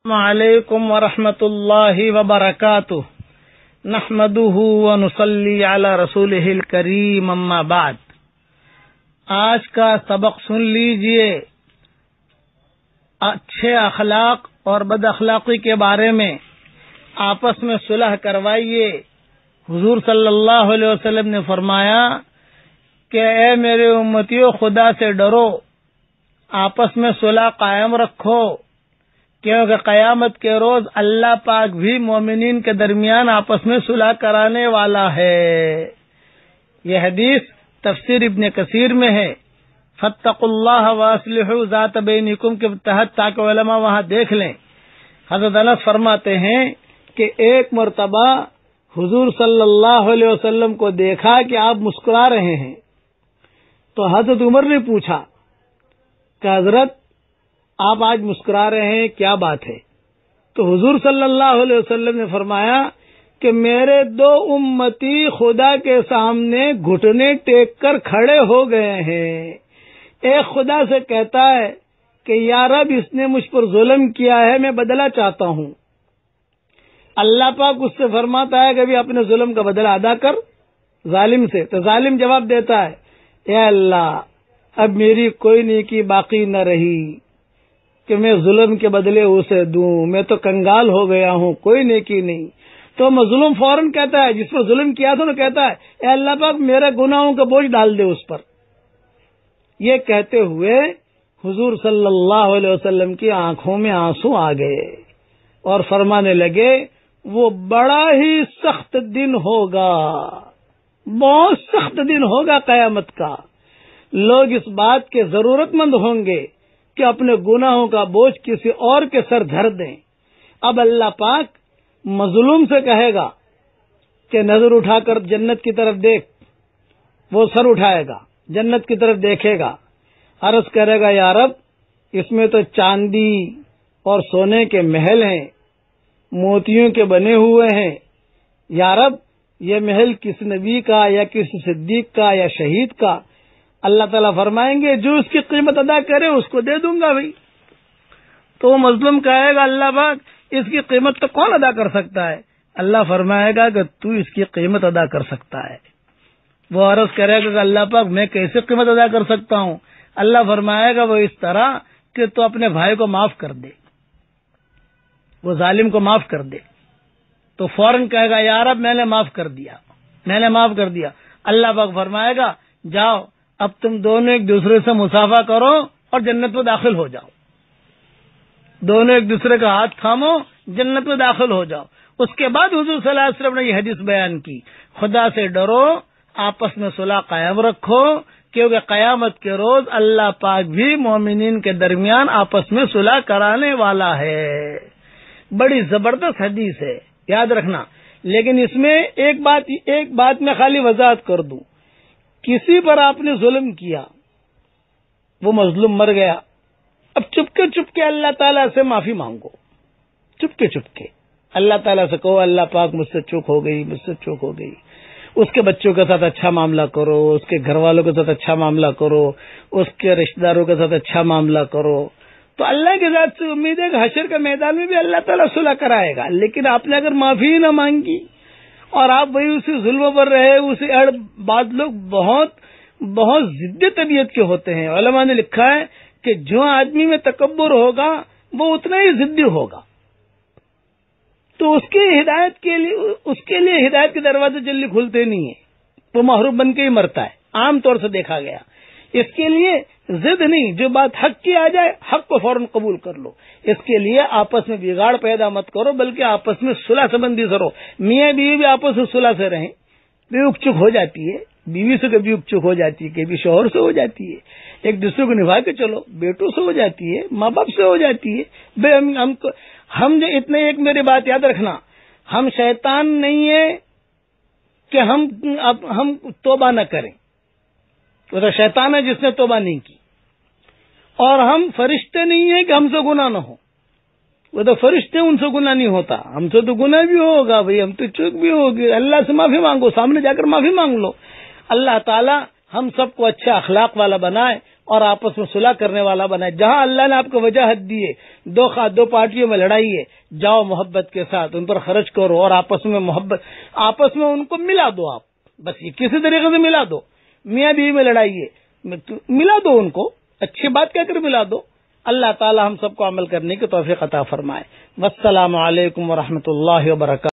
وعلیکم ورحمۃ اللہ وبرکاتہ نحمدہ ونصلی علی رسولہ الکریم اما بعد۔ آج کا سبق سن لیجئے، اچھے اخلاق اور بد اخلاقی کے بارے میں آپس میں صلح کروائیے۔ حضور صلی اللہ علیہ وسلم نے فرمایا کہ اے میرے امتیوں، خدا سے ڈرو، آپس میں صلح قائم رکھو، کیونکہ قیامت کے روز اللہ پاک بھی مومنین کے درمیان آپس میں صلح کرانے والا ہے۔ یہ حدیث تفسیر ابن کثیر میں ہے۔ فاتقوا اللہ واصلحوا ذات بینکم کے تحت، تاکہ علماء وہاں دیکھ لیں۔ حضرت انس فرماتے ہیں کہ ایک مرتبہ حضور صلی اللہ علیہ وسلم کو دیکھا کہ آپ مسکرا رہے ہیں، تو حضرت عمر نے پوچھا کہ حضرت آپ آج مسکرا رہے ہیں، کیا بات ہے؟ تو حضور صلی اللہ علیہ وسلم نے فرمایا کہ میرے دو امتی خدا کے سامنے گھٹنے ٹیک کر کھڑے ہو گئے ہیں۔ ایک خدا سے کہتا ہے کہ یا رب، اس نے مجھ پر ظلم کیا ہے، میں بدلہ چاہتا ہوں۔ اللہ پاک اس سے فرماتا ہے کہ بھی اپنے ظلم کا بدلہ ادا کر ظالم سے۔ تو ظالم جواب دیتا ہے، اے اللہ، اب میری کوئی نیکی باقی نہ رہی کہ میں ظلم کے بدلے اسے دوں، میں تو کنگال ہو گیا ہوں، کوئی نیکی نہیں۔ تو مظلوم فوراً کہتا ہے، جس پر ظلم کیا تھا نا، کہتا ہے اے اللہ پاک، میرے گناہوں کا بوجھ ڈال دے اس پر۔ یہ کہتے ہوئے حضور صلی اللہ علیہ وسلم کی آنکھوں میں آنسو آ گئے اور فرمانے لگے، وہ بڑا ہی سخت دن ہوگا، بہت سخت دن ہوگا قیامت کا۔ لوگ اس بات کے ضرورت مند ہوں گے کہ اپنے گناہوں کا بوجھ کسی اور کے سر دھر دیں۔ اب اللہ پاک مظلوم سے کہے گا کہ نظر اٹھا کر جنت کی طرف دیکھ۔ وہ سر اٹھائے گا، جنت کی طرف دیکھے گا، عرض کرے گا، یا رب، اس میں تو چاندی اور سونے کے محل ہیں، موتیوں کے بنے ہوئے ہیں۔ یا رب، یہ محل کس نبی کا یا کسی صدیق کا یا شہید کا؟ اللہ تعالیٰ فرمائیں گے، جو اس کی قیمت ادا کرے اس کو دے دوں گا بھائی۔ تو وہ مظلوم کہے گا، اللہ پاک، اس کی قیمت تو کون ادا کر سکتا ہے؟ اللہ فرمائے گا کہ تو اس کی قیمت ادا کر سکتا ہے۔ وہ عرض کرے گا کہ اللہ پاک، میں کیسے قیمت ادا کر سکتا ہوں؟ اللہ فرمائے گا، وہ اس طرح کہ تو اپنے بھائی کو معاف کر دے، وہ ظالم کو معاف کر دے۔ تو فوراً کہے گا، یا رب، میں نے معاف کر دیا، میں نے معاف کر دیا۔ اللہ پاک فرمائے گا، جاؤ، اب تم دونوں ایک دوسرے سے مصافحہ کرو اور جنت میں داخل ہو جاؤ۔ دونوں ایک دوسرے کا ہاتھ تھامو، جنت میں داخل ہو جاؤ۔ اس کے بعد حضور صلی اللہ علیہ وسلم نے یہ حدیث بیان کی، خدا سے ڈرو، آپس میں صلح قائم رکھو، کیونکہ قیامت کے روز اللہ پاک بھی مومنین کے درمیان آپس میں صلح کرانے والا ہے۔ بڑی زبردست حدیث ہے، یاد رکھنا۔ لیکن اس میں ایک بات میں خالی وضاحت کر دوں، کسی پر آپ نے ظلم کیا، وہ مظلوم مر گیا، اب چپکے اللہ تعالیٰ سے معافی مانگو، چپکے اللہ تعالیٰ سے کہو، اللہ پاک، مجھ سے چوک ہو گئی۔ اس کے بچوں کے ساتھ اچھا معاملہ کرو، اس کے گھر والوں کے ساتھ اچھا معاملہ کرو، اس کے رشتہ داروں کے ساتھ اچھا معاملہ کرو۔ تو اللہ کے ذات سے امید ہے کہ حشر کے میدان میں بھی اللہ تعالیٰ صلح کرائے گا۔ لیکن آپ نے اگر معافی ہی نہ مانگی اور آپ وہی اسی ظلم پر رہے، اسے بعض لوگ بہت ضد طبیعت کے ہوتے ہیں۔ علماء نے لکھا ہے کہ جو آدمی میں تکبر ہوگا وہ اتنا ہی ضدی ہوگا، تو اس کے لیے ہدایت کے دروازے جلدی کھلتے نہیں ہیں، وہ محروم بن کے ہی مرتا ہے، عام طور سے دیکھا گیا۔ اس کے لیے ضد نہیں، جو بات حق کی آ جائے حق کو فوراً قبول کر لو۔ اس کے لیے آپس میں بگاڑ پیدا مت کرو، بلکہ آپس میں صلح سبندی کرو۔ میاں بیوی بھی آپس میں صلح سے رہیں۔ بھی اک چک ہو جاتی ہے، بیوی سے کبھی اک چک ہو جاتی ہے، کبھی شوہر سے ہو جاتی ہے، ایک دوسرے کو نبھا کے چلو، بیٹوں سے ہو جاتی ہے، ماں باپ سے ہو جاتی ہے۔ ہم جو اتنے، ایک میری بات یاد رکھنا، ہم شیطان نہیں ہے کہ ہم توبہ نہ کریں، وہ تو شیطان ہے جس نے توبہ نہیں کی۔ اور ہم فرشتے نہیں ہیں کہ ہم سے گناہ نہ ہو، وہ تو فرشتے، ان سے گناہ نہیں ہوتا، ہم سے تو گناہ بھی ہوگا بھائی، ہم تو چوک بھی ہوگی۔ اللہ سے معافی مانگو، سامنے جا کر معافی مانگ لو۔ اللہ تعالی ہم سب کو اچھے اخلاق والا بنائے۔ اور آپس میں صلح کرنے والا بنائے. جہاں اللہ نے آپ کو وجاہت دی ہے دو پارٹیوں میں لڑائی ہے، جاؤ محبت کے ساتھ ان پر خرچ کرو اور آپس میں آپس میں ان کو ملا دو. آپ بس یہ کسی طریقے سے ملا دو. میاں بیوی میں لڑائی ہے، ملا دو ان کو، اچھی بات کہہ کر ملا دو. اللہ تعالی ہم سب کو عمل کرنے کی توفیق عطا فرمائے. والسلام علیکم ورحمۃ اللہ وبرکاتہ.